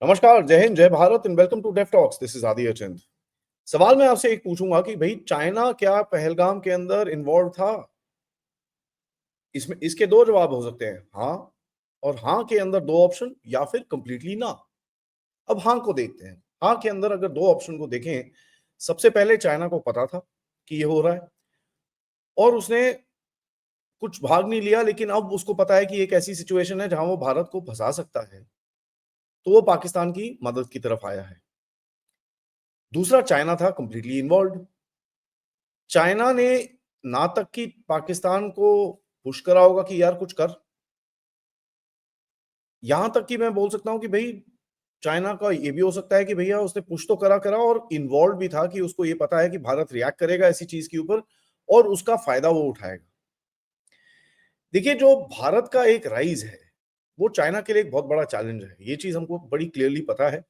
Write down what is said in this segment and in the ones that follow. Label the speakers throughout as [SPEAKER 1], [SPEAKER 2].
[SPEAKER 1] नमस्कार, जय हिंद, जय Bharat and welcome to Deaf Talks. This is Adi Achint. सवाल मैं आपसे एक पूछूंगा कि भाई चाइना क्या पहलगाम के अंदर इन्वॉल्व था? इसमें इसके दो जवाब हो सकते हैं, हाँ और हाँ के अंदर दो ऑप्शन या फिर कंप्लीटली ना। अब हाँ को देखते हैं। हाँ के अंदर अगर दो ऑप्शन को देखें, सबसे पहले चाइना को पता था कि ये हो रहा है और उसने कुछ भाग नहीं लिया, लेकिन अब उसको पता है कि एक ऐसी सिचुएशन है जहां वो भारत को फंसा सकता है, तो वो पाकिस्तान की मदद की तरफ आया है। दूसरा, चाइना था कंप्लीटली इन्वॉल्व। चाइना ने ना तक कि पाकिस्तान को पुश करा होगा कि यार कुछ कर, यहां तक कि मैं बोल सकता हूं कि भाई चाइना का ये भी हो सकता है कि भैया उसने पुश तो करा करा और इन्वॉल्व भी था कि उसको ये पता है कि भारत रिएक्ट करेगा ऐसी चीज के ऊपर और उसका फायदा वो उठाएगा। देखिए, जो भारत का एक राइज है वो चाइना के लिए एक बहुत बड़ा चैलेंज है, ये चीज हमको बड़ी क्लियरली पता है।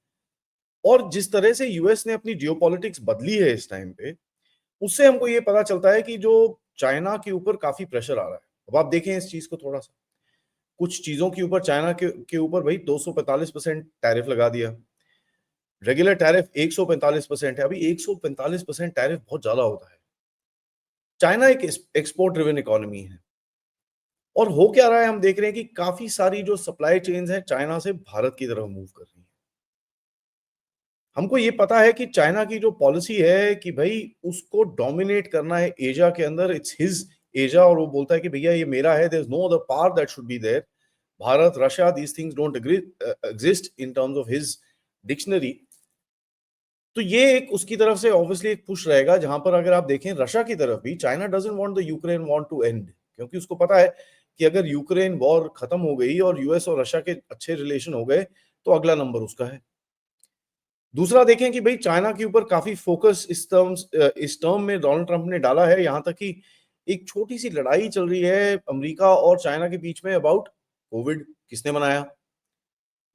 [SPEAKER 1] और जिस तरह से यूएस ने अपनी जियोपॉलिटिक्स बदली है इस टाइम पे, उससे हमको ये पता चलता है कि जो चाइना के ऊपर काफी प्रेशर आ रहा है। अब आप देखें इस चीज को थोड़ा सा, कुछ चीजों के ऊपर चाइना के ऊपर भाई 245% टैरिफ लगा दिया। रेगुलर टैरिफ 145% है। अभी 145% टैरिफ बहुत ज्यादा होता है। चाइना एक एक्सपोर्ट ड्रिवन इकोनॉमी है और हो क्या रहा है, हम देख रहे हैं कि काफी सारी जो सप्लाई चेन्स है चाइना से भारत की तरफ मूव कर रही है। हमको ये पता है कि चाइना की जो पॉलिसी है कि भाई उसको डोमिनेट करना है एशिया के अंदर, इट्स हिज एशिया, और वो बोलता है कि भैया ये मेरा है, there is no other power that should be there. Bharat, Russia, these things don't exist in terms of his dictionary. तो ये एक उसकी तरफ से ऑब्वियसली एक पुश रहेगा, जहां पर अगर आप देखें रशिया की तरफ भी, China doesn't want the Ukraine want to end, क्योंकि उसको पता है कि अगर यूक्रेन वॉर खत्म हो गई और यूएस और रशिया के अच्छे रिलेशन हो गए तो अगला नंबर उसका है। दूसरा देखें कि भाई चाइना के ऊपर काफी फोकस इस टर्म में डोनाल्ड ट्रंप ने डाला है, यहां तक कि एक छोटी सी लड़ाई चल रही है अमेरिका और चाइना के बीच में अबाउट कोविड। किसने बनाया?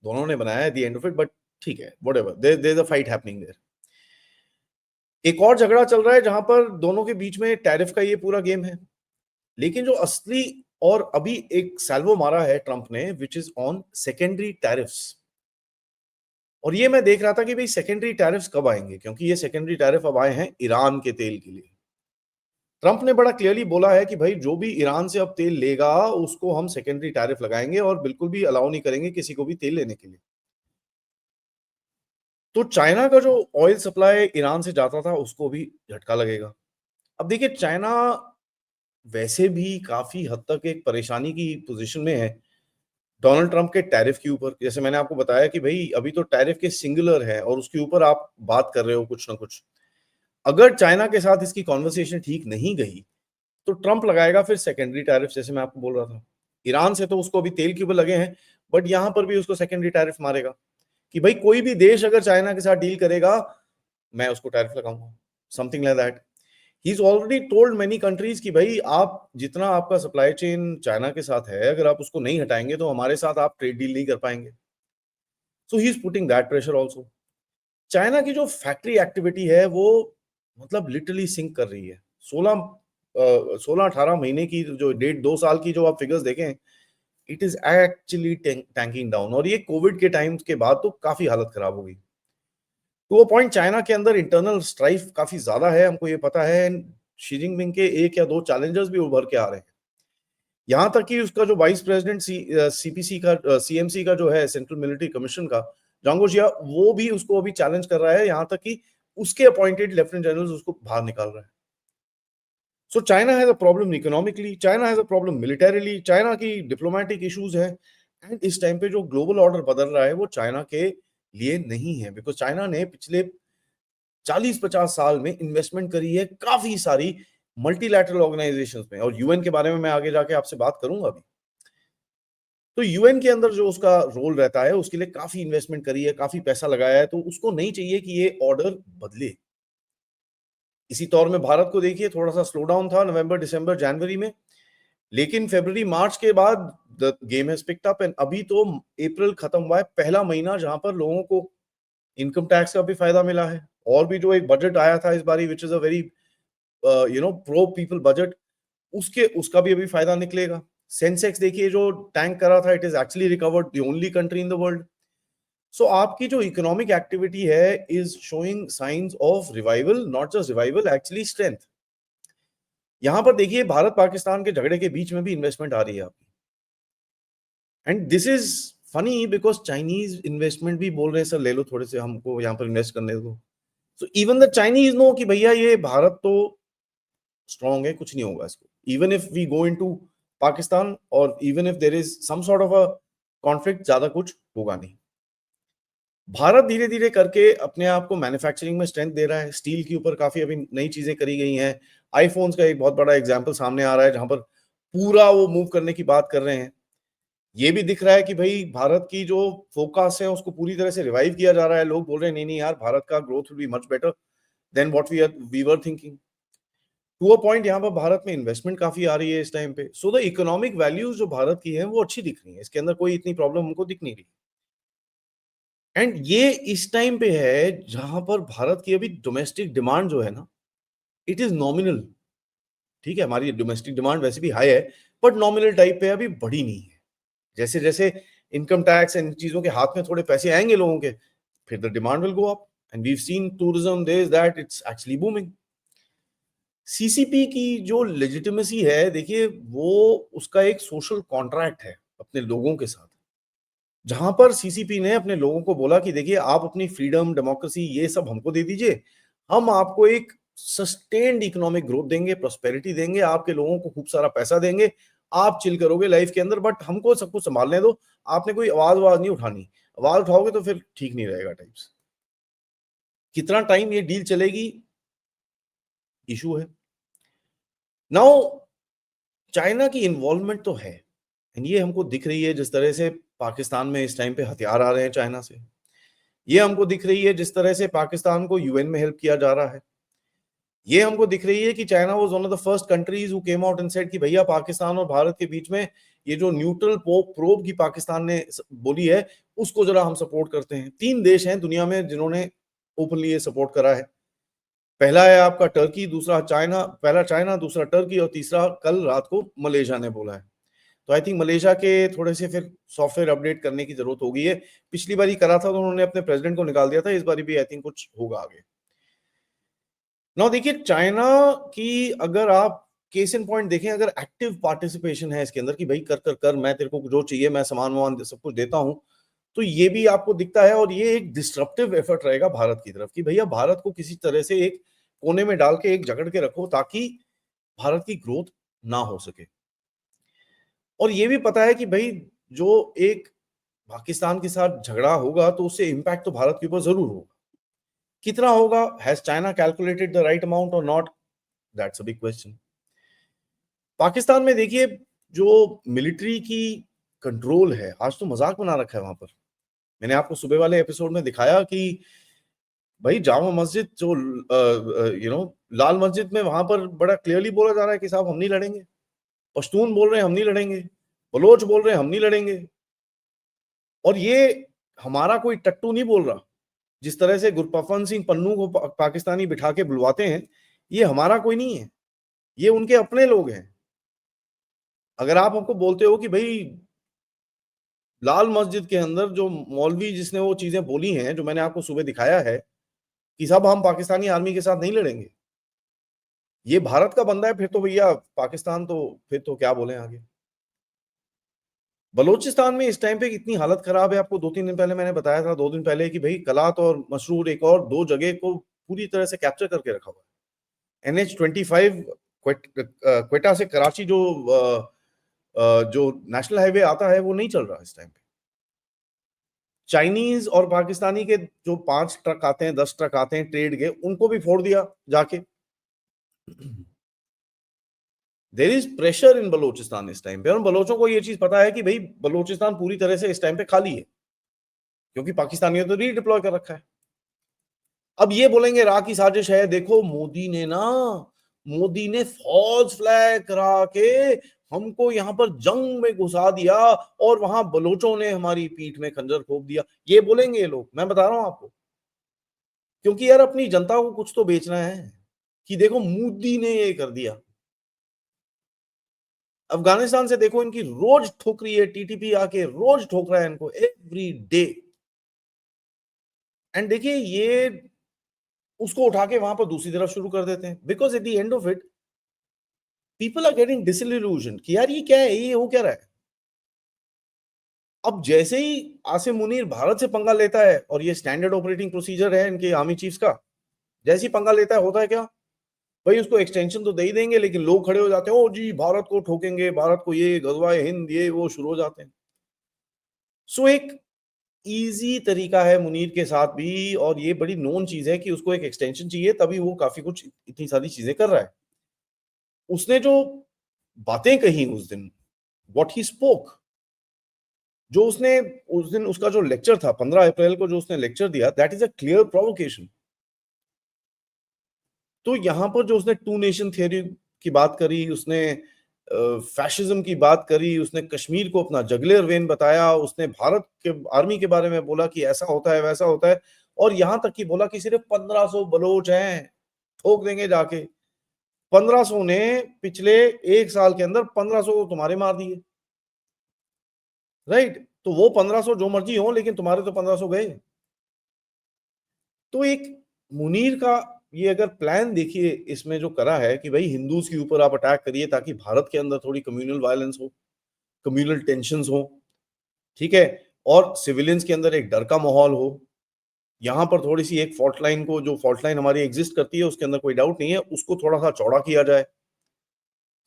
[SPEAKER 1] दोनों ने बनाया at the end of it, but ठीक है, whatever, there is a fight happening there. एक और झगड़ा चल रहा है जहां पर दोनों के बीच में टैरिफ का ये पूरा गेम है। लेकिन जो असली और अभी एक सैल्वो मारा है ट्रंप ने, which is on secondary tariffs. और ये मैं देख रहा था कि भाई सेकेंडरी टैरिफ्स कब आएंगे, क्योंकि ये सेकेंडरी टैरिफ अब आए हैं ईरान के तेल के लिए। ट्रंप ने बड़ा क्लियरली बोला है कि भाई जो भी ईरान से अब तेल लेगा उसको हम सेकेंडरी टैरिफ लगाएंगे और बिल्कुल भी अलाउ नहीं करेंगे किसी को भी तेल लेने के लिए। तो चाइना का जो ऑयल सप्लाई ईरान से जाता था उसको भी झटका लगेगा। अब देखिए, चाइना वैसे भी काफी हद तक एक परेशानी की पोजीशन में है डोनाल्ड ट्रंप के टैरिफ के ऊपर। जैसे मैंने आपको बताया कि भाई अभी तो टैरिफ के सिंगुलर है और उसके ऊपर आप बात कर रहे हो कुछ ना कुछ। अगर चाइना के साथ इसकी कॉन्वर्सेशन ठीक नहीं गई तो ट्रंप लगाएगा फिर सेकेंडरी टैरिफ, जैसे मैं आपको बोल रहा था। ईरान से तो उसको अभी तेल के ऊपर लगे हैं, बट यहां पर भी उसको सेकेंडरी टैरिफ मारेगा कि भाई कोई भी देश अगर चाइना के साथ डील करेगा मैं उसको टैरिफ लगाऊंगा, something like that. He is already told many countries कि भाई आप जितना आपका सप्लाई चेन चाइना के साथ है, अगर आप उसको नहीं हटाएंगे तो हमारे साथ आप ट्रेड डील नहीं कर पाएंगे। So he is putting that pressure also. China की जो फैक्ट्री एक्टिविटी है वो मतलब लिटरली सिंक कर रही है। 16-18 महीने की जो 1.5-2 साल की जो आप फिगर्स देखें, it is actually tanking down. और ये कोविड के टाइम के बाद तो काफी हालत खराब हो गई। तो वो पॉइंट, चाइना के अंदर इंटरनल स्ट्राइफ काफी ज्यादा है, हमको ये पता है। शी जिनपिंग के एक या दो चैलेंजर्स भी उभर के आ रहे हैं। यहां तक कि उसका जो वाइस प्रेसिडेंट सीपीसी का सीएमसी का जो है, सेंट्रल मिलिट्री कमीशन का, जांगोजिया, वो भी उसको अभी चैलेंज कर रहा है। यहां तक कि उसके अपॉइंटेड लेफ्टिनेंट जनरल उसको बाहर निकाल रहा है। So China has a problem economically, China has a problem militarily, China की डिप्लोमेटिक इश्यूज है। एंड इस टाइम पे जो ग्लोबल ऑर्डर बदल रहा है वो चाइना के लिए नहीं है, बिकॉज चाइना ने पिछले 40-50 साल में इन्वेस्टमेंट करी है काफी सारी मल्टीलैटरल ऑर्गेनाइजेशंस में, और यूएन के बारे में मैं आगे जाके आपसे बात करूंगा अभी। तो यूएन के अंदर जो उसका रोल रहता है उसके लिए काफी इन्वेस्टमेंट करी है, काफी पैसा लगाया है, तो उसको नहीं चाहिए कि ये ऑर्डर बदले। इसी तौर में भारत को देखिए, थोड़ा सा स्लो डाउन था नवंबर, दिसंबर, जनवरी में, लेकिन फरवरी, मार्च के बाद the game has picked up. And अभी तो अप्रैल खत्म हुआ है, पहला महीना जहां पर लोगों को इनकम टैक्स का भी फायदा मिला है। और भी जो एक बजट आया था इस बारी, which is a very pro people budget, उसके उसका भी अभी फायदा निकलेगा। सेंसेक्स देखिए जो टैंक करा था, it is actually recovered, the only country in the world. So आपकी जो इकोनॉमिक एक्टिविटी है is showing signs of revival, not just revival, actually strength. यहां पर देखिए भारत पाकिस्तान के झगड़े के बीच में भी इन्वेस्टमेंट आ रही है आपकी, and this is funny because Chinese investment भी बोल रहे हैं सर ले लो थोड़े से, हमको यहाँ पर इन्वेस्ट करने दो। So even the Chinese know कि भैया ये भारत तो स्ट्रांग है, कुछ नहीं होगा इसको, even if we go into Pakistan और even if there is some sort of a conflict, ज्यादा कुछ होगा नहीं। भारत धीरे धीरे करके अपने आप को मैन्युफैक्चरिंग में स्ट्रेंथ दे रहा है, स्टील के ऊपर काफी अभी नई चीजें करी गई हैं। आईफोन्स का एक बहुत बड़ा एग्जांपल सामने आ रहा है जहां पर पूरा वो मूव करने की बात कर रहे हैं। ये भी दिख रहा है कि भाई भारत की जो फोकस है उसको पूरी तरह से रिवाइव किया जा रहा है। लोग बोल रहे हैं नहीं नहीं यार, भारत का growth will be much better than what we were thinking. To a point यहाँ पर भारत में इन्वेस्टमेंट काफी आ रही है इस टाइम पे। सो द इकोनॉमिक वैल्यूज जो भारत की है वो अच्छी दिख रही है, इसके अंदर कोई इतनी प्रॉब्लम हमको दिख नहीं रही। एंड ये इस टाइम पे है जहां पर भारत की अभी डोमेस्टिक डिमांड जो है ना, इट इज नॉमिनल। ठीक है, हमारी डोमेस्टिक डिमांड वैसे भी हाई है, बट नॉमिनल टाइप पे अभी बढ़ी नहीं है। जैसे जैसे इनकम टैक्स इन चीजों के हाथ में थोड़े पैसे आएंगे लोगों के, फिर the demand will go up, and we have seen tourism there that it's actually booming. CCP की जो लेजिटिमेसी है देखिए, वो उसका एक सोशल कॉन्ट्रैक्ट है अपने लोगों के साथ, जहां पर सीसीपी ने अपने लोगों को बोला कि देखिए आप अपनी फ्रीडम, डेमोक्रेसी ये सब हमको दे दीजिए, हम आपको एक सस्टेन्ड इकोनॉमिक ग्रोथ देंगे, प्रोस्पेरिटी देंगे, आपके लोगों को खूब सारा पैसा देंगे, आप चिल करोगे लाइफ के अंदर, बट हमको सब कुछ संभालने दो, आपने कोई आवाज आवाज नहीं उठानी, आवाज उठाओगे तो फिर ठीक नहीं रहेगा टाइप्स। कितना टाइम ये डील चलेगी इशू है। नाउ चाइना की इन्वॉल्वमेंट तो है, एंड ये हमको दिख रही है जिस तरह से पाकिस्तान में इस टाइम पे हथियार आ रहे हैं चाइना से। ये हमको दिख रही है जिस तरह से पाकिस्तान को यूएन में हेल्प किया जा रहा है। ये हमको दिख रही है कि China was one of the first countries who came out and said कि भैया पाकिस्तान और भारत के बीच में ये जो न्यूट्रल प्रोब की पाकिस्तान ने बोली है उसको जरा हम सपोर्ट करते हैं। 3 देश हैं दुनिया में जिन्होंने ओपनली ये सपोर्ट करा है। पहला है आपका टर्की, दूसरा चाइना, पहला चाइना, दूसरा टर्की, और तीसरा कल रात को मलेशिया ने बोला है। तो आई थिंक मलेशिया के थोड़े से फिर सॉफ्टवेयर अपडेट करने की जरूरत होगी है। पिछली बार ही करा था तो उन्होंने अपने प्रेसिडेंट को निकाल दिया था, इस बार भी आई थिंक कुछ होगा आगे। नाउ देखिए चाइना की अगर आप केस इन पॉइंट देखें, अगर एक्टिव पार्टिसिपेशन है इसके अंदर कि भाई कर कर कर, मैं तेरे को जो चाहिए मैं सामान वामान सब कुछ देता हूं, तो ये भी आपको दिखता है। और ये एक डिस्ट्रप्टिव एफर्ट रहेगा भारत की तरफ कि भैया भारत को किसी तरह से एक कोने में डाल के एक जकड़ के रखो ताकि भारत की ग्रोथ ना हो सके। और ये भी पता है कि भाई जो एक पाकिस्तान के साथ झगड़ा होगा तो उससे इंपैक्ट तो भारत के ऊपर जरूर होगा। कितना होगा, has China calculated the right amount और not, that's a big question. Pakistan में देखिए जो मिलिट्री की कंट्रोल है, आज तो मजाक बना रखा है वहां पर। मैंने आपको सुबह वाले एपिसोड में दिखाया कि भाई जामा मस्जिद जो लाल मस्जिद में वहां पर बड़ा क्लियरली बोला जा रहा है कि साहब हम नहीं लड़ेंगे। पश्तून बोल रहे हैं हम नहीं लड़ेंगे, बलोच बोल रहे हैं हम नहीं लड़ेंगे। और ये हमारा कोई टट्टू नहीं बोल रहा। जिस तरह से गुरपफन सिंह पन्नू को पाकिस्तानी बिठा के बुलवाते हैं, ये हमारा कोई नहीं है, ये उनके अपने लोग हैं। अगर आप हमको बोलते हो कि भाई लाल मस्जिद के अंदर जो मौलवी जिसने वो चीजें बोली हैं जो मैंने आपको सुबह दिखाया है कि साहब हम पाकिस्तानी आर्मी के साथ नहीं लड़ेंगे, ये भारत का बंदा है, फिर तो भैया पाकिस्तान तो फिर तो क्या बोले आगे। बलूचिस्तान में इस टाइम पे इतनी हालत खराब है, आपको 2-3 दिन पहले मैंने बताया था, 2 दिन पहले, कि भाई कलात और मसरूर एक और 2 जगह को पूरी तरह से कैप्चर करके रखा हुआ है। NH-25 क्वेटा से कराची जो नेशनल हाईवे आता है वो नहीं चल रहा इस टाइम पे। चाइनीज और पाकिस्तानी के जो 5 ट्रक आते हैं, 10 ट्रक आते हैं ट्रेड के, उनको भी फोड़ दिया जाके। There is pressure in Balochistan इस टाइम पे, और बलोचों को ये चीज पता है कि भाई बलोचिस्तान पूरी तरह से इस टाइम पे खाली है, क्योंकि पाकिस्तानियों तो रीडिप्लॉय कर रखा है। अब ये बोलेंगे राह की साजिश है, देखो मोदी ने फॉल्स फ्लैग करा के हमको यहां पर जंग में घुसा दिया और वहां बलोचों ने हमारी पीठ में खंजर ठोक दिया, ये बोलेंगे ये लोग। मैं बता रहा हूं आपको, क्योंकि यार अपनी जनता को कुछ तो बेचना है कि देखो मोदी ने ये कर दिया। अफगानिस्तान से देखो इनकी रोज ठोक रही है, टीटीपी आके रोज ठोक रहा है इनको, एवरी डे। एंड देखिए ये उसको उठा के वहां पर दूसरी तरफ शुरू कर देते हैं, because at the end of it people are getting disillusion कि यार ये क्या है, ये हो क्या रहा है। अब जैसे ही आसिम मुनीर भारत से पंगा लेता है, और ये स्टैंडर्ड ऑपरेटिंग प्रोसीजर है इनके आर्मी चीफ्स का, जैसे ही पंगा लेता है होता है क्या, भाई उसको एक्सटेंशन तो दे ही देंगे, लेकिन लोग खड़े हो जाते हैं, ओ जी भारत को ठोकेंगे, भारत को ये गजवाए हिंद, ये वो शुरू हो जाते हैं। सो एक इजी तरीका है मुनीर के साथ भी, और ये बड़ी नोन चीज है कि उसको एक एक्सटेंशन चाहिए, तभी वो काफी कुछ इतनी सारी चीजें कर रहा है। उसने जो बातें कही उस दिन, व्हाट ही स्पोक, जो उसने उस दिन उसका जो लेक्चर था 15 अप्रैल को जो उसने लेक्चर दिया, that is a clear provocation. तो यहां पर जो उसने टू नेशन थियरी की बात करी, उसने फैशिज्म की बात करी, उसने कश्मीर को अपना जगलेर वेन बताया, उसने भारत के आर्मी के बारे में बोला कि ऐसा होता है वैसा होता है, और यहां तक कि बोला कि सिर्फ 1500 बलोच हैं, ठोक देंगे जाके। 1500 ने पिछले एक साल के अंदर 1500 को तुम्हारे मार दिए, राइट। तो वो 1500 जो मर्जी हो, लेकिन तुम्हारे तो 1500 गए। तो एक मुनीर का ये अगर प्लान देखिए इसमें जो करा है कि भाई हिंदूज के ऊपर आप अटैक करिए ताकि भारत के अंदर थोड़ी कम्युनल वायलेंस हो, कम्युनल टेंशंस हो, ठीक है, और सिविलियंस के अंदर एक डर का माहौल हो। यहां पर थोड़ी सी एक फॉल्ट लाइन को, जो फॉल्ट लाइन हमारी एग्जिस्ट करती है उसके अंदर कोई डाउट नहीं है, उसको थोड़ा सा चौड़ा किया जाए।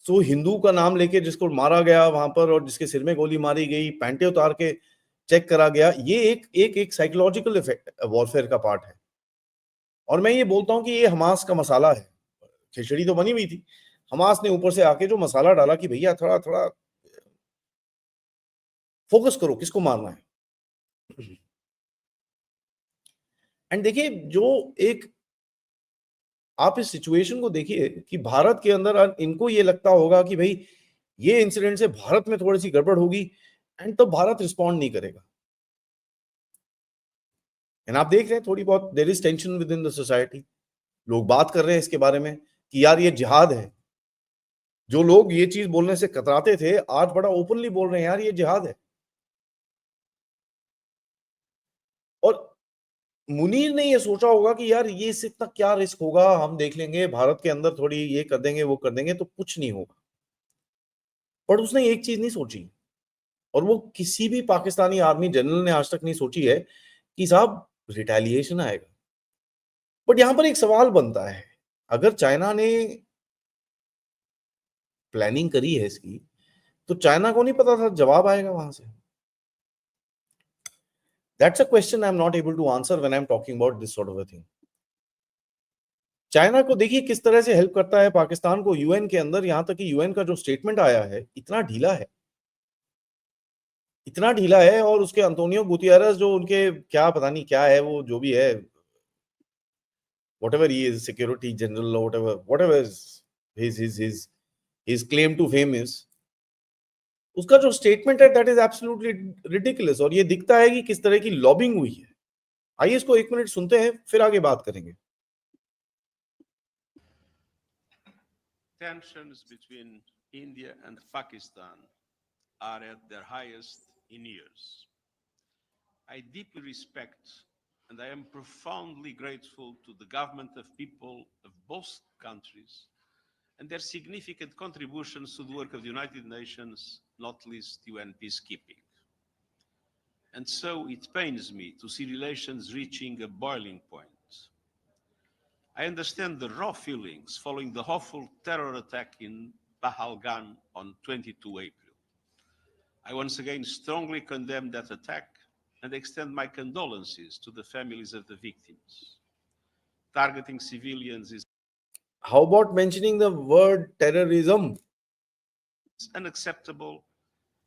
[SPEAKER 1] सो हिंदू का नाम लेके जिसको मारा गया वहां पर, और जिसके सिर में गोली मारी गई, पैंटे उतार के चेक करा गया, ये एक साइकोलॉजिकल इफेक्ट वॉरफेयर का पार्ट है। और मैं ये बोलता हूँ कि ये हमास का मसाला है। खिचड़ी तो बनी हुई थी, हमास ने ऊपर से आके जो मसाला डाला कि भैया थोड़ा थोड़ा फोकस करो किसको मारना है। एंड देखिए जो एक आप इस सिचुएशन को देखिए कि भारत के अंदर इनको ये लगता होगा कि भाई ये इंसिडेंट से भारत में थोड़ी सी गड़बड़ होगी, एंड तो भारत रिस्पॉन्ड नहीं करेगा। एंड आप देख रहे हैं थोड़ी बहुत there is tension within the society, लोग बात कर रहे हैं इसके बारे में कि यार ये जिहाद है। जो लोग ये चीज बोलने से कतराते थे आज बड़ा ओपनली बोल रहे हैं यार ये जिहाद है। और मुनीर ने ये सोचा होगा कि यार ये इससे इतना क्या रिस्क होगा, हम देख लेंगे, भारत के अंदर थोड़ी ये कर देंगे वो कर देंगे तो कुछ नहीं होगा। पर उसने एक चीज नहीं सोची, और वो किसी भी पाकिस्तानी आर्मी जनरल ने आज तक नहीं सोची है, कि साहब रिटेलिएशन आएगा। बट यहां पर एक सवाल बनता है, अगर चाइना ने प्लानिंग करी है इसकी, तो चाइना को नहीं पता था जवाब आएगा वहां से? That's a question I am not able to answer when I am talking about this sort of a thing. China को देखिए किस तरह से हेल्प करता है पाकिस्तान को यूएन के अंदर, यहां तक कि यूएन का जो स्टेटमेंट आया है इतना ढीला है, इतना ढीला है। और उसके अंतोनियो गुतियरस जो उनके क्या पता नहीं क्या है वो जो भी है, whatever he is, security general or whatever is his claim to fame is, उसका जो स्टेटमेंट है दैट इज एब्सोल्युटली रिडिकुलस, और ये दिखता है कि किस तरह की लॉबिंग हुई है। आइए इसको एक मिनट सुनते हैं, फिर आगे बात करेंगे।
[SPEAKER 2] Tensions between India and Pakistan are at their highest in years. I deeply respect and I am profoundly grateful to the government of people of both countries and their significant contributions to the work of the United Nations, not least UN peacekeeping. And so it pains me to see relations reaching a boiling point. I understand the raw feelings following the awful terror attack in Pahalgan on 22 April. I once again strongly condemn that attack and extend my condolences to the families of the victims. Targeting civilians is
[SPEAKER 1] How about mentioning the word terrorism?
[SPEAKER 2] unacceptable,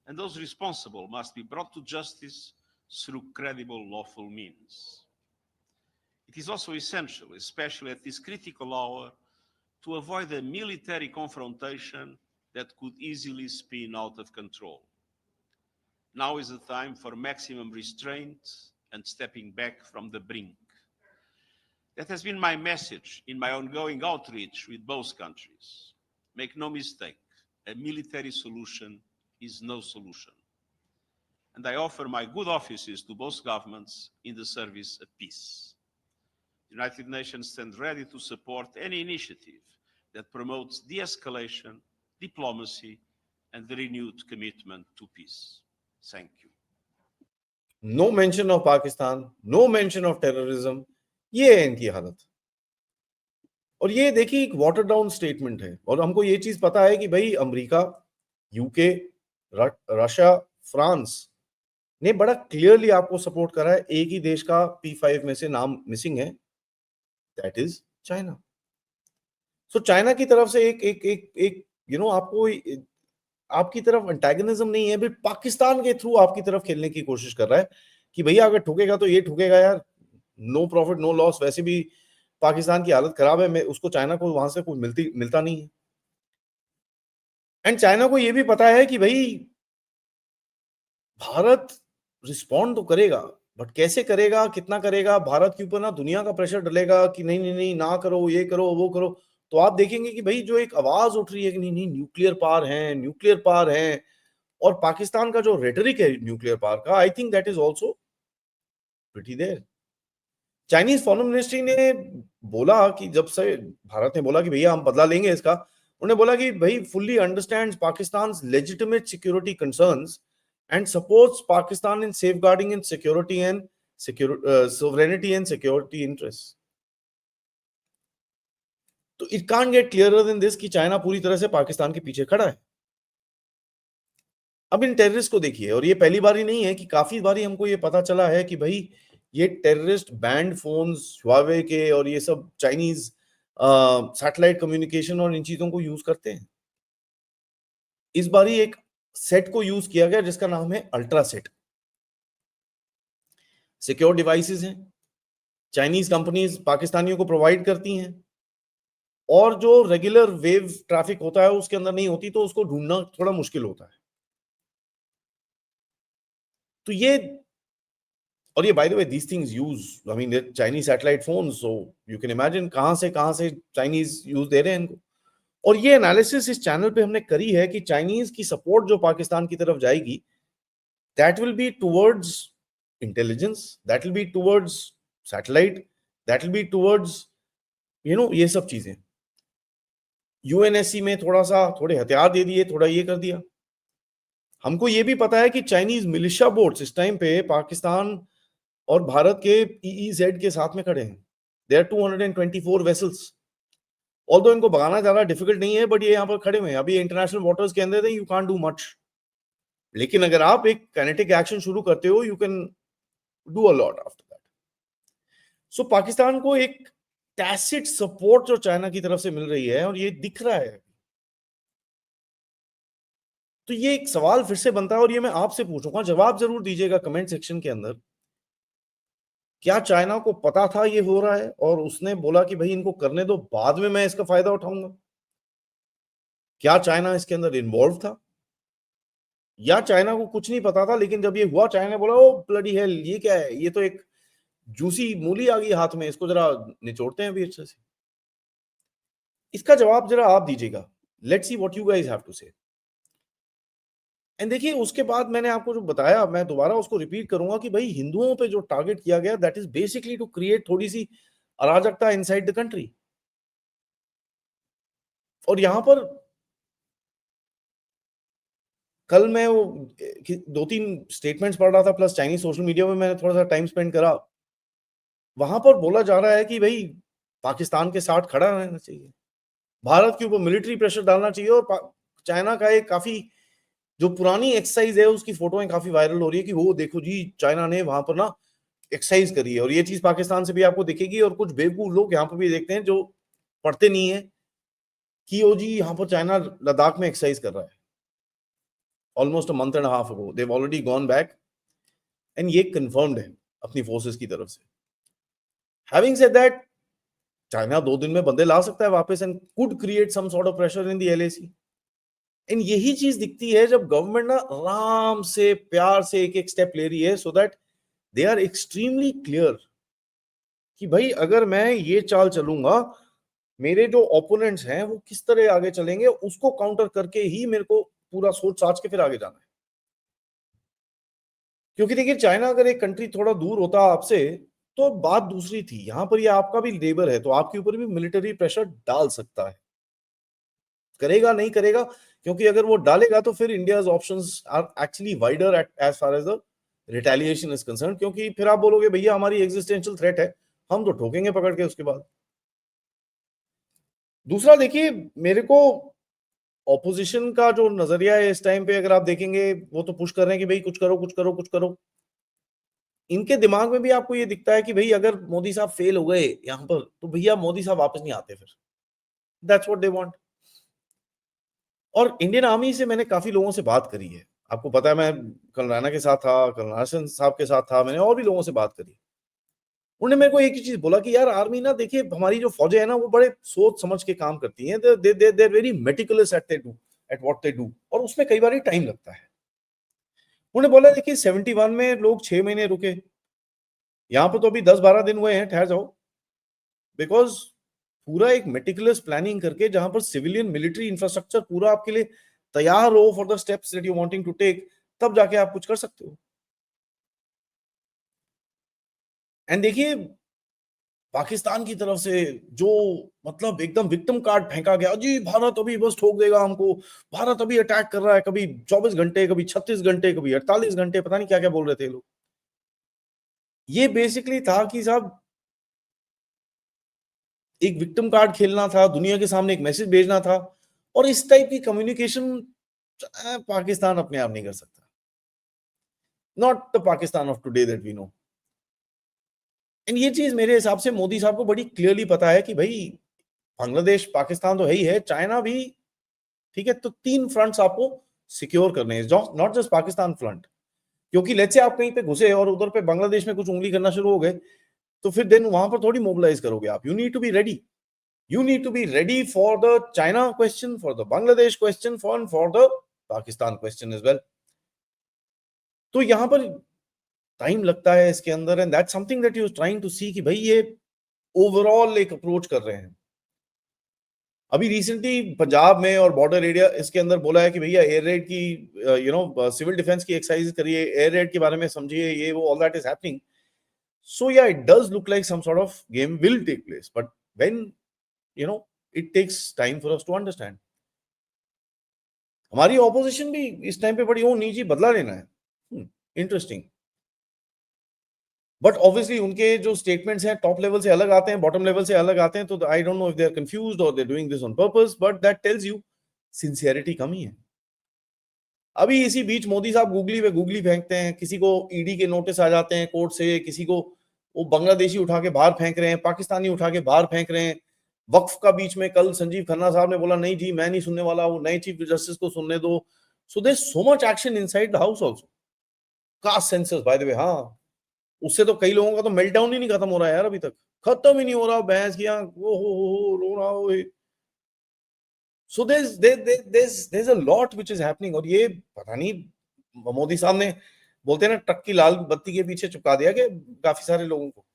[SPEAKER 2] and those responsible must be brought to justice through credible lawful means. It is also essential, especially at this critical hour, to avoid a military confrontation that could easily spin out of control. Now is the time for maximum restraint and stepping back from the brink. That has been my message in my ongoing outreach with both countries. Make no mistake, a military solution is no solution. and I offer my good offices to both governments in the service of peace. The United Nations stands ready to support any initiative that promotes de-escalation, diplomacy, and the renewed commitment to peace. Thank you.
[SPEAKER 1] No mention of Pakistan, no mention of terrorism, ये है इनकी हालत। और ये देखिए एक water down statement है, और हमको ये चीज पता है कि भाई अमेरिका, यूके, रशिया, फ्रांस ने बड़ा क्लियरली आपको सपोर्ट करा है। एक ही देश का P5 में से नाम मिसिंग है, that is China. So China की तरफ से एक एक एक एक आपको आपकी तरफ एंटेगनिज्म नहीं है, फिर पाकिस्तान के थ्रू आपकी तरफ खेलने की कोशिश कर रहा है कि भैया अगर ठुकेगा तो ये ठुकेगा यार, नो प्रॉफिट नो लॉस। वैसे भी पाकिस्तान की हालत खराब है, मैं उसको चाइना को वहां से कुछ मिलता नहीं है। एंड चाइना को ये भी पता है कि भाई भारत रिस्पॉन्ड तो करेगा, बट कैसे करेगा, कितना करेगा, भारत के ऊपर ना दुनिया का प्रेशर डलेगा कि नहीं नहीं नहीं ना करो, ये करो वो करो। तो आप देखेंगे कि भाई जो एक आवाज उठ रही है कि नहीं नहीं न्यूक्लियर पावर है, न्यूक्लियर पावर है, और पाकिस्तान का जो रेटरिक है न्यूक्लियर पावर का, I think that is also pretty there. Chinese foreign ministry ने बोला कि जब से भारत ने बोला कि भैया हम बदला लेंगे इसका, उन्होंने बोला कि भाई fully understands Pakistan legitimate security concerns and supports Pakistan in safeguarding its security and sovereignty and security interests. तो it can't get clearer than this कि चाइना पूरी तरह से पाकिस्तान के पीछे खड़ा है। अब इन टेररिस्ट को देखिए, और ये पहली बार ही नहीं है कि काफी बारी हमको ये पता चला है कि भाई ये टेररिस्ट बैंड फोन्स हुआवे के और ये सब चाइनीज सैटेलाइट कम्युनिकेशन और इन चीजों को यूज करते हैं। इस बारी एक सेट को यूज किया गया जिसका नाम है अल्ट्रा सेट। सिक्योर डिवाइसेस हैं, चाइनीज कंपनीज पाकिस्तानियों को प्रोवाइड करती हैं, और जो रेगुलर वेव ट्रैफिक होता है उसके अंदर नहीं होती, तो उसको ढूंढना थोड़ा मुश्किल होता है। तो ये, और ये by the way these things use, I mean Chinese satellite phone, so you can imagine कहां से चाइनीज यूज दे रहे हैं इनको। और ये एनालिसिस इस चैनल पे हमने करी है कि चाइनीज की सपोर्ट जो पाकिस्तान की तरफ जाएगी, that will be towards intelligence, that will be towards satellite, that will be towards ये सब चीजें। यूएनएससी में थोड़े हथियार दे दिए, थोड़ा ये कर दिया। हमको ये भी पता है कि चाइनीज मिलिशिया बोट्स इस टाइम पे पाकिस्तान और भारत के EEZ के साथ में खड़े हैं। There 224 vessels. ऑल्दो इनको भगाना ज्यादा डिफिकल्ट नहीं है, बट ये यहाँ पर खड़े हुए हैं। अभी इंटरनेशनल वाटर्स के अंदर यू कांट डू मच, लेकिन अगर आप एक काइनेटिक एक्शन शुरू करते हो, you can do a lot after that. So Pakistan को एक टैसिट सपोर्ट जो चाइना की तरफ से मिल रही है, और ये दिख रहा है। तो ये एक सवाल फिर से बनता है, और ये मैं आपसे पूछूंगा, जवाब जरूर दीजिएगा कमेंट सेक्शन के अंदर। क्या चाइना को पता था ये हो रहा है और उसने बोला कि भाई इनको करने दो, बाद में मैं इसका फायदा उठाऊंगा? क्या चाइना इसके अंदर इन्वॉल्व था, या चाइना को कुछ नहीं पता था, लेकिन जब ये हुआ चाइना ने बोला ओ ब्लडी हेल, ये क्या है, ये तो एक जूसी मूली आ गई हाथ में, इसको जरा निचोड़ते हैं भी अच्छे से। इसका जवाब जरा आप दीजिएगा। Let's see what you guys have to say. And देखिए, उसके बाद मैंने आपको जो बताया, मैं दोबारा उसको रिपीट करूंगा कि भाई हिंदुओं पे जो टारगेट किया गया, that is basically to create थोड़ी सी अराजकता इनसाइड द कंट्री। और यहां पर कल मैं वो 2-3 स्टेटमेंट्स पढ़ रहा था, प्लस चाइनीज सोशल मीडिया में मैंने थोड़ा सा टाइम स्पेंड करा। वहां पर बोला जा रहा है कि भाई पाकिस्तान के साथ खड़ा रहना चाहिए, भारत के ऊपर मिलिट्री प्रेशर डालना चाहिए। और चाइना का एक काफी जो पुरानी एक्सरसाइज है उसकी फोटोएं काफी वायरल हो रही है कि वो देखो जी चाइना ने वहां पर ना एक्सरसाइज करी है। और ये चीज पाकिस्तान से भी आपको दिखेगी, और कुछ बेवकूफ लोग यहाँ पर भी देखते हैं जो पढ़ते नहीं है कि ओ जी यहाँ पर चाइना लद्दाख में एक्सरसाइज कर रहा है। Almost a month and half ago they have already gone back, and ये कंफर्म्ड है अपनी फोर्सेस की तरफ से। हैविंग सेड दैट, चाइना 2 दिन में बंदे ला सकता है वापस, and could create some sort of pressure in the LAC। And यही चीज दिखती है जब गवर्नमेंट ना आराम से प्यार से एक एक स्टेप ले रही है, so that they are extremely clear कि भाई अगर मैं ये चाल चलूंगा, मेरे जो ओपोनेंट्स हैं वो किस तरह आगे चलेंगे, उसको काउंटर करके ही मेरे को पूरा सोच साच के फिर आगे जाना है। क्योंकि देखिए चाइना अगर एक कंट्री थोड़ा दूर होता आपसे तो बात दूसरी थी। यहां पर ये आपका भी नेबर है तो आपके ऊपर भी मिलिट्री प्रेशर डाल सकता है। करेगा नहीं करेगा, क्योंकि अगर वो डालेगा तो फिर India's options are actually wider as far as the retaliation is concern, क्योंकि फिर आप बोलोगे भैया हमारी एग्जिस्टेंशियल थ्रेट है, हम तो ठोकेंगे पकड़ के उसके बाद। दूसरा देखिए, मेरे को ऑपोजिशन का जो नजरिया है इस टाइम पे अगर आप देखेंगे, वो तो पुश कर रहे हैं कि भाई कुछ करो कुछ करो कुछ करो। इनके दिमाग में भी आपको ये दिखता है कि भाई अगर मोदी साहब फेल हो गए यहां पर तो भैया मोदी साहब वापस नहीं आते फिर। That's what they want. और इंडियन आर्मी से मैंने काफी लोगों से बात करी है। आपको पता है मैं कल राणा के साथ था, कल नारायण साहब के साथ था, मैंने और भी लोगों से बात करी। उन्होंने मेरे को एक ही चीज बोला कि यार आर्मी ना, देखिए हमारी जो फौजें है ना वो बड़े सोच समझ के काम करती हैं। They are very meticulous at what they do, और उसमें कई बार टाइम लगता है। उन्होंने बोला देखिए 71 में लोग 6 महीने रुके, यहाँ पे तो अभी 10-12 दिन हुए हैं, ठहर जाओ। बिकॉज पूरा एक मेटिकुलस प्लानिंग करके जहां पर सिविलियन मिलिट्री इंफ्रास्ट्रक्चर पूरा आपके लिए तैयार हो for the steps that you wanting to take, तब जाके आप कुछ कर सकते हो। एंड देखिए पाकिस्तान की तरफ से जो मतलब एकदम विक्टिम कार्ड फेंका गया, जी भारत अभी बस ठोक देगा हमको, भारत अभी अटैक कर रहा है, कभी 24 घंटे, कभी 36 घंटे, कभी 48 घंटे, पता नहीं क्या क्या बोल रहे थे लोग। ये बेसिकली था कि साहब एक विक्टिम कार्ड खेलना था, दुनिया के सामने एक मैसेज भेजना था, और इस टाइप की कम्युनिकेशन पाकिस्तान अपने आप नहीं कर सकता। Not the Pakistan of today that we know. And ये चीज मेरे हिसाब से मोदी साहब को बड़ी क्लियरली पता है कि भाई बांग्लादेश पाकिस्तान तो है ही है, चाइना भी, ठीक है। तो 3 फ्रंट्स आपको सिक्योर करने हैं, नॉट जस्ट पाकिस्तान फ्रंट। क्योंकि लेट्स से आप कहीं पे घुसे और उधर पे बांग्लादेश में कुछ उंगली करना शुरू हो गए, तो फिर देन वहां पर थोड़ी मोबिलाइज करोगे आप। You need to be ready. You need to be ready for the China question, for the Bangladesh question, for the Pakistan question as well. तो यहां पर टाइम लगता है इसके अंदर, and that's something that you are trying to see कि भाई ये ओवरऑल एक अप्रोच कर रहे हैं। अभी रिसेंटली पंजाब में और बॉर्डर एरिया इसके अंदर बोला है कि भैया एयर रेड की, सिविल डिफेंस की एक्सरसाइज करिए, एयर रेड के बारे में समझिए, ये वो all that is happening. So yeah it does look like some sort of game will take place, but when it takes time for us to understand. हमारी opposition भी इस टाइम पे बड़ी ओ नहीं जी बदला लेना है, इंटरेस्टिंग। बट ऑब्वियसली उनके जो स्टेटमेंट्स हैं टॉप लेवल से अलग आते हैं, बॉटम लेवल से अलग आते हैं, तो I don't know if they are confused और they doing this on purpose, but that tells you sincerity कमी है। अभी इसी बीच मोदी साहब गूगली पे गूगली फेंकते हैं, किसी को ईडी के नोटिस आ जाते हैं कोर्ट से, किसी को वो बांग्लादेशी उठा के बाहर फेंक रहे हैं, पाकिस्तानी उठा के बाहर फेंक रहे हैं। वक्फ का बीच में कल संजीव खन्ना साहब ने बोला नहीं जी मैं नहीं सुनने वाला, वो नए चीफ जस्टिस को सुनने दो। So there so much action inside the house also. Caste census by the way, हाँ, उससे तो कई लोगों का तो मेल्टडाउन ही नहीं खत्म हो रहा है यार, अभी तक खत्म ही नहीं हो रहा। भैंस की आंख, ओ हो रो रहा हो। सो there's a lot which is happening, और ये पता नहीं मोदी साहब ने, बोलते हैं ना ट्रक की लाल बत्ती के पीछे चिपका दिया कि काफी सारे लोगों को।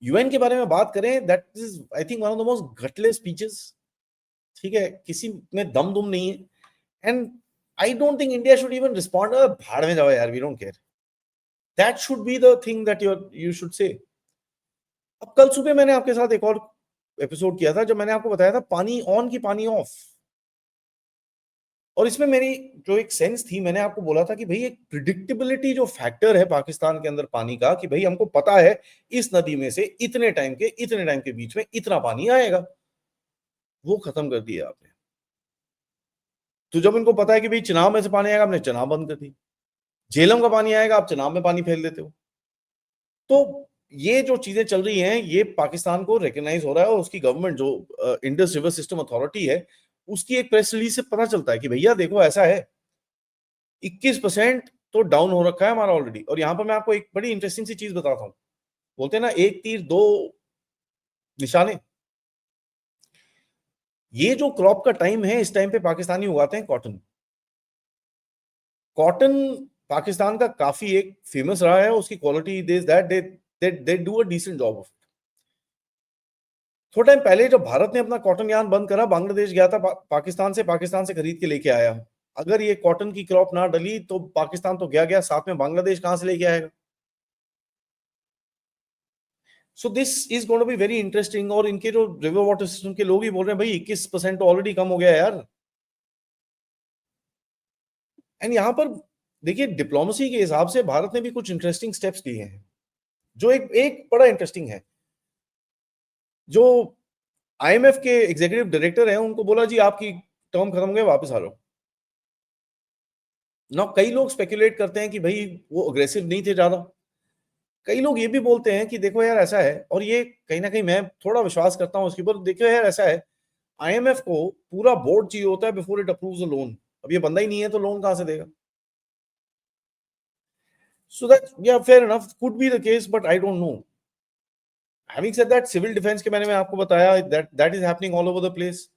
[SPEAKER 1] यूएन के बारे में बात करें, that is I think one of the most gutless speeches. ठीक है, किसी में दम दुम नहीं है, and I don't think India should even respond, भाड़ में जाओ यार, we don't care. That should be the thing that you should say. अब कल सुबह मैंने आपके साथ एक और एपिसोड किया था जब मैंने आपको बताया था पानी ऑन की पानी ऑफ, और इसमें मेरी जो एक सेंस थी, मैंने आपको बोला था कि भाई एक प्रिडिक्टेबिलिटी जो फैक्टर है पाकिस्तान के अंदर पानी का, कि भाई हमको पता है इस नदी में से इतने टाइम के बीच में इतना पानी आएगा, वो खत्म कर दिया आपने। तो जब इनको पता है कि भाई चिनाब में से पानी आएगा, आपने चिनाब बंद कर दी। झेलम का पानी आएगा, आप चिनाब में पानी फेल देते हो। तो ये जो चीजें चल रही हैं, ये पाकिस्तान को रिकॉग्नाइज हो रहा है, और उसकी गवर्नमेंट जो इंडस रिवर सिस्टम अथॉरिटी है, उसकी एक प्रेस रिलीज से पता चलता है कि भैया देखो ऐसा है, 21% तो डाउन हो रखा है हमारा ऑलरेडी। और यहां पर मैं आपको एक बड़ी इंटरेस्टिंग सी चीज बताता हूं, बोलते हैं ना एक तीर दो निशाने। ये जो क्रॉप का टाइम है, इस टाइम पे पाकिस्तानी उगाते हैं कॉटन। कॉटन पाकिस्तान का काफी एक फेमस रहा है, उसकी quality they do a decent job of. थोड़ा टाइम पहले जब भारत ने अपना कॉटन यार्न बंद करा, बांग्लादेश गया था पाकिस्तान से खरीद के लेके आया। अगर ये कॉटन की क्रॉप ना डली तो पाकिस्तान तो गया गया, साथ में बांग्लादेश कहां से लेके आएगा? So this is going to be very interesting. और इनके जो रिवर वाटर सिस्टम के लोग ही बोल रहे हैं भाई 21% तो ऑलरेडी कम हो गया है यार। एंड यहां पर देखिए, डिप्लोमेसी के हिसाब से भारत ने भी कुछ इंटरेस्टिंग स्टेप्स लिए हैं, जो एक एक बड़ा इंटरेस्टिंग है। जो आईएमएफ के एग्जीक्यूटिव डायरेक्टर हैं, उनको बोला जी आपकी टर्म खत्म हो गया, वापस आ जाओ ना। कई लोग स्पेकुलेट करते हैं कि भाई वो अग्रेसिव नहीं थे ज्यादा। कई लोग ये भी बोलते हैं कि देखो यार ऐसा है, और ये कहीं ना कहीं मैं थोड़ा विश्वास करता हूं उसके ऊपर। देखो यार ऐसा है, आईएमएफ को पूरा बोर्ड चाहिए होता है before it approves a loan. अब ये बंदा ही नहीं है तो लोन कहां से देगा? So that yeah fair enough could be the case, but I don't know. Having said that, civil defence के मैंने मैं आपको बताया that is happening all over the place.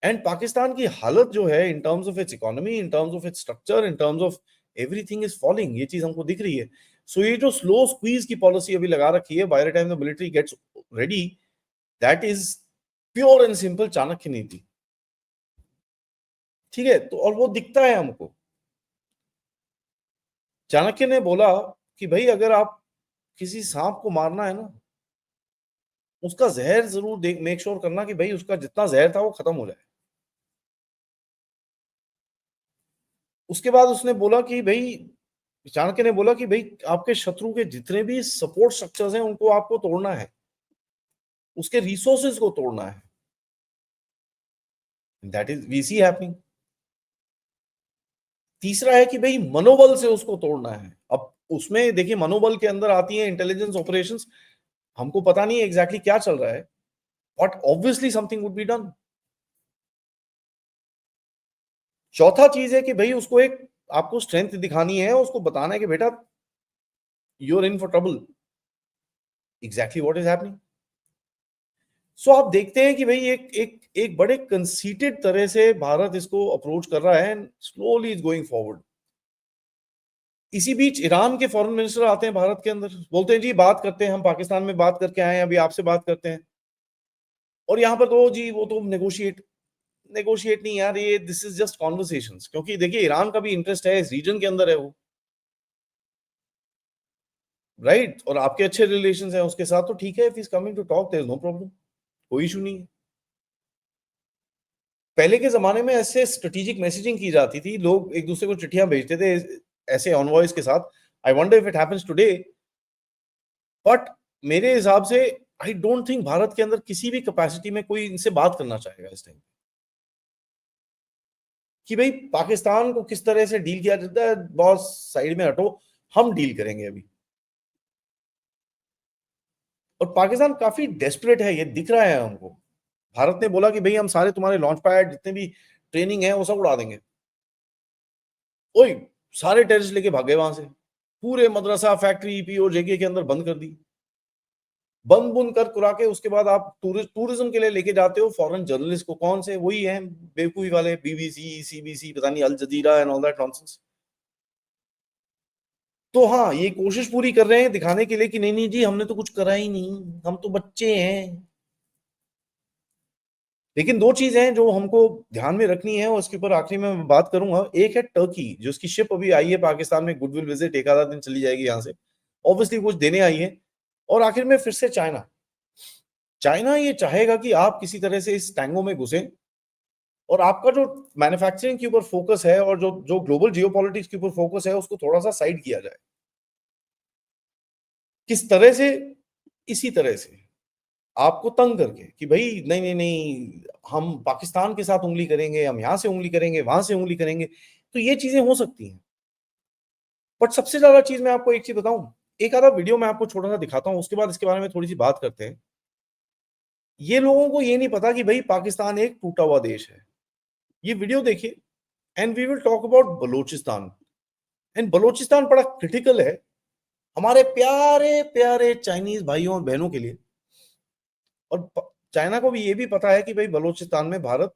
[SPEAKER 1] And Pakistan की हालत जो है, in terms of its economy, in terms of its structure, in terms of everything is falling, ये चीज हमको दिख रही है। सो ये जो स्लो स्क्वीज की पॉलिसी अभी लगा रखी है, by the time the military gets ready, that is pure and simple Chanakya नीति। ठीक है, तो और वो दिखता है हमको। चाणक्य ने बोला कि भाई अगर आप किसी सांप को मारना है ना, उसका जहर जरूर मेक श्योर करना कि भाई उसका जितना जहर था वो खत्म हो जाए। उसके बाद उसने बोला कि भाई, चाणक्य ने बोला कि भाई आपके शत्रु के जितने भी सपोर्ट स्ट्रक्चर्स हैं उनको आपको तोड़ना है, उसके रिसोर्सेज को तोड़ना है। That is we see happening. तीसरा है कि भाई मनोबल से उसको तोड़ना है। अब उसमें देखिए, मनोबल के अंदर आती है इंटेलिजेंस ऑपरेशंस। हमको पता नहीं है एग्जैक्टली क्या चल रहा है, but obviously something would be done. चौथा चीज है कि भाई उसको एक आपको स्ट्रेंथ दिखानी है, उसको बताना है कि बेटा you are in for trouble, exactly what is happening. So आप देखते हैं कि भाई एक एक एक बड़े कंसीटेड तरह से भारत इसको अप्रोच कर रहा है, and slowly is going forward. इसी बीच ईरान के फॉरेन मिनिस्टर आते हैं भारत के अंदर, बोलते हैं जी बात करते हैं, हम पाकिस्तान में बात करके आए हैं, अभी आपसे बात करते हैं। और यहाँ पर तो जी वो तो नेगोशिएट नेगोशिएट नहीं यार, ये दिस इज जस्ट कॉन्वर्सेशंस। क्योंकि देखिए ईरान का भी इंटरेस्ट है, इस रीजन के अंदर है वो, राइट। और आपके अच्छे रिलेशंस हैं उसके साथ, तो ठीक है, if is coming to talk there is no problem, कोई इशू नहीं है। पहले के जमाने में ऐसे स्ट्रेटेजिक मैसेजिंग की जाती थी, लोग एक दूसरे को चिट्ठियां भेजते थे ऐसे ऑनवॉइस के साथ। I wonder if it happens today, but मेरे हिसाब से आई डोंट थिंक भारत के अंदर किसी भी कैपेसिटी में कोई इनसे बात करना चाहेगा इस टाइम, कि भाई पाकिस्तान को किस तरह से डील किया जाता है, बॉस साइड में हटो, हम डील करेंगे अभी। और पाकिस्तान काफी डेस्परेट है, ये दिख रहा है हमको। भारत ने बोला कि भाई हम सारे तुम्हारे लॉन्च पैड जितने भी ट्रेनिंग है वो सब उड़ा देंगे। ओए, सारे टेररिस्ट लेके भागे वहां से, पूरे मदरसा फैक्ट्री पीओ जेके के अंदर बंद कर दी। बंद बुंद कर कुरा के उसके बाद आप टूरिज्म के लिए लेके जाते हो फॉरेन जर्नलिस्ट को, कौन से? वही हैं बेवकूफी वाले, बीबीसी सीबीसी पता नहीं, अल जजीरा एंड ऑल दैट नॉनसेंस। तो हाँ, ये कोशिश पूरी कर रहे हैं दिखाने के लिए कि नहीं नहीं जी हमने तो कुछ करा ही नहीं, हम तो बच्चे हैं। लेकिन दो चीजें हैं जो हमको ध्यान में रखनी है, और उसके ऊपर आखिरी में मैं बात करूंगा। एक है टर्की, जो उसकी शिप अभी आई है पाकिस्तान में, गुडविल विजिट, एक आधा दिन चली जाएगी यहाँ से, ऑब्वियसली कुछ देने आई है। और आखिर में फिर से चाइना। चाइना ये चाहेगा कि आप किसी तरह से इस टैंगो में घुसे, और आपका जो मैन्युफैक्चरिंग के ऊपर फोकस है और जो जो ग्लोबल जियोपॉलिटिक्स के ऊपर फोकस है उसको थोड़ा सा साइड किया जाए। किस तरह से? इसी तरह से आपको तंग करके कि भाई नहीं नहीं नहीं, हम पाकिस्तान के साथ उंगली करेंगे, हम यहां से उंगली करेंगे, वहां से उंगली करेंगे। तो ये चीजें हो सकती हैं। बट सबसे ज्यादा चीज मैं आपको एक चीज बताऊं, एक आधा वीडियो मैं आपको छोटा सा दिखाता हूं, उसके बाद इसके बारे में थोड़ी सी बात करते हैं। ये लोगों को ये नहीं पता कि भाई पाकिस्तान एक टूटा हुआ देश है। ये वीडियो देखिए, and we will talk about Balochistan. And Balochistan बड़ा क्रिटिकल है हमारे प्यारे प्यारे चाइनीज भाइयों और बहनों के लिए। और चाइना को भी ये भी पता है कि भाई बलूचिस्तान में भारत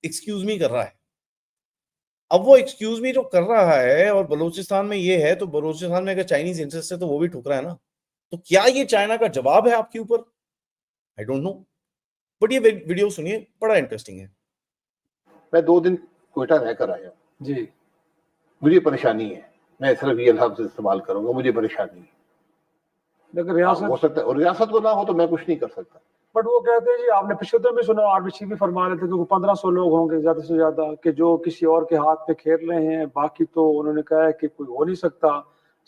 [SPEAKER 1] एक्सक्यूज मी कर रहा है। अब वो एक्सक्यूज मी जो कर रहा है और बलूचिस्तान में ये है, तो बलूचिस्तान में अगर चाइनीज इंटरेस्ट है तो वो भी ठुक रहा है ना। तो क्या ये चाइना का जवाब है आपके ऊपर? आई डोंट नो, बट ये वीडियो सुनिए, बड़ा इंटरेस्टिंग है।
[SPEAKER 3] मैं 2 दिन क्वेटा रहकर आया
[SPEAKER 4] जी,
[SPEAKER 3] मुझे परेशानी है, मैं सिर्फ ये लफ्ज इस्तेमाल करूंगा, मुझे परेशानी है।
[SPEAKER 4] लेकिन
[SPEAKER 3] हो
[SPEAKER 4] रियासत,
[SPEAKER 3] सकता है और रियासत को ना हो तो मैं कुछ नहीं कर सकता।
[SPEAKER 4] बट वो कहते हैं जी, आपने पिछले दिन भी सुना, आरबीसी भी फरमा रहे थे कि 1500 लोग होंगे ज्यादा से ज्यादा, कि जो किसी और के हाथ पे खेल रहे हैं, बाकी तो उन्होंने कहा है कि कोई हो नहीं सकता,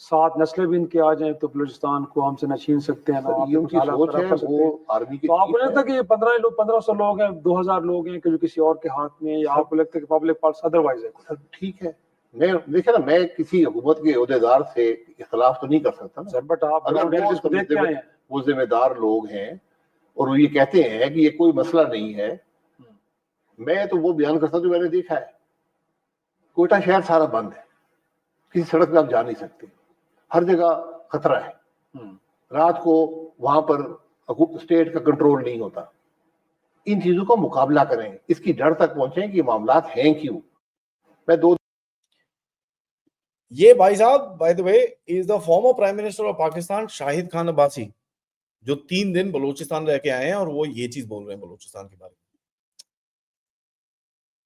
[SPEAKER 4] 7 नस्लें भी इनके आ जाएं तो बलूचिस्तान को हमसे न छीन सकते हैं, ना
[SPEAKER 3] सर,
[SPEAKER 4] आप
[SPEAKER 3] ये उनकी
[SPEAKER 4] हालात
[SPEAKER 3] सोच
[SPEAKER 4] खराब
[SPEAKER 3] है,
[SPEAKER 4] कर सकते
[SPEAKER 3] वो
[SPEAKER 4] हैं।
[SPEAKER 3] आर्मी की
[SPEAKER 4] तो आपको
[SPEAKER 3] चीफ
[SPEAKER 4] नहीं लगता
[SPEAKER 3] है।
[SPEAKER 4] कि ये 1500 लोग हैं, 2000 लोग हैं कि जो किसी और के हाथ में है, या आपको लगता है कि पब्लिक पास अदरवाइज है?
[SPEAKER 3] सर ठीक है, मैं देखिए ना, मैं किसी हुकूमत के ओहदेदार से इख्तलाफ तो नहीं कर सकता ना।
[SPEAKER 4] सर, बट आप
[SPEAKER 3] अगर
[SPEAKER 4] ग्राउंड रियलिटीज को देख के आए हैं।
[SPEAKER 3] वो जिम्मेदार लोग हैं और वो ये कहते हैं कि ये कोई मसला नहीं है, मैं तो वो बयान करता हूं जो मैंने देखा है। कोयटा शहर सारा बंद है, किसी सड़क पे आप जा नहीं सकते, हर जगह खतरा है, रात को वहां पर स्टेट का कंट्रोल नहीं होता। इन चीजों का मुकाबला करें, इसकी जड़ तक पहुंचे कि मामलात हैं क्यों। मैं 2
[SPEAKER 1] ये भाई साहब, bye the way, is the former prime minister of Pakistan Shahid Khan Abbasi, जो 3 दिन बलूचिस्तान रह के आए हैं और वो ये चीज बोल रहे हैं बलूचिस्तान के बारे में।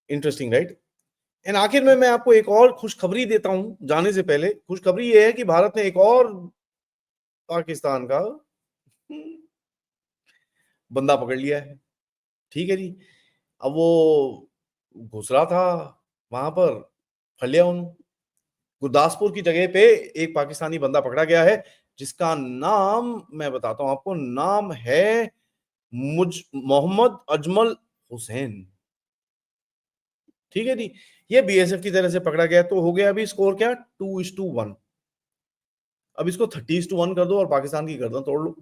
[SPEAKER 1] Interesting, right? एंड आखिर में मैं आपको एक और खुशखबरी देता हूं जाने से पहले। खुशखबरी ये है कि भारत ने एक और पाकिस्तान का बंदा पकड़ लिया है। ठीक है जी। अब वो घुस रहा था वहां पर, फड़ लिया उन्होंने। गुरदासपुर की जगह पे एक पाकिस्तानी बंदा पकड़ा गया है, जिसका नाम मैं बताता हूं आपको, नाम है मोहम्मद अजमल हुसैन। ठीक है जी। ये बीएसएफ की तरह से पकड़ा गया, तो हो गया अभी स्कोर क्या, 2:1। अब इसको 30:1 कर दो और पाकिस्तान की गर्दन तोड़ लो।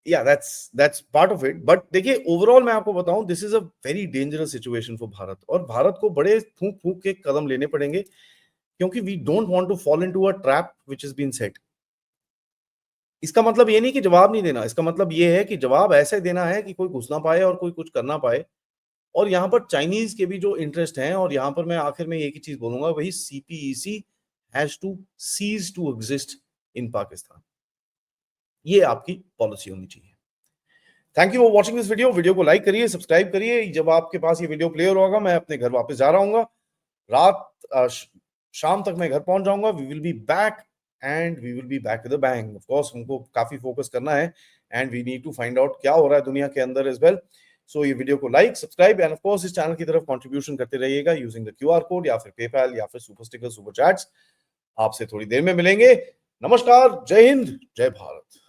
[SPEAKER 1] या that's part of it. But देखिए, ओवरऑल मैं आपको बताऊं, this is a very dangerous situation for Bharat, और भारत को बड़े फूंक फूंक के कदम लेने पड़ेंगे, क्योंकि we don't want to fall into a trap which has been set. इसका मतलब ये नहीं कि जवाब नहीं देना, इसका मतलब ये है कि जवाब ऐसे देना है कि कोई घुस ना पाए और कोई कुछ कर ना पाए। और यहाँ पर चाइनीज के भी जो इंटरेस्ट हैं, और यहाँ पर मैं आखिर में एक ही चीज बोलूंगा, वही CPEC has to cease to exist in Pakistan. ये आपकी पॉलिसी होनी चाहिए। Thank you for watching this video. Video को लाइक करिए, सब्सक्राइब करिए। जब आपके पास ये वीडियो प्ले होगा, मैं अपने घर वापस जा रहा हूँ। रात शाम तक मैं घर पहुंच जाऊंगा। We will be back and we will be back with a bang. Of course हमको काफी फोकस करना है and we need to find out क्या हो रहा है दुनिया के अंदर एज वेल। सो ये वीडियो को like, subscribe end of course इस चैनल की तरफ कंट्रीब्यूशन करते रहिएगा यूजिंग द क्यूआर कोड या फिर पेपैल या फिर सुपर स्टिकर, सुपर चैट्स। आपसे थोड़ी देर में मिलेंगे। नमस्कार, जय हिंद, जय भारत।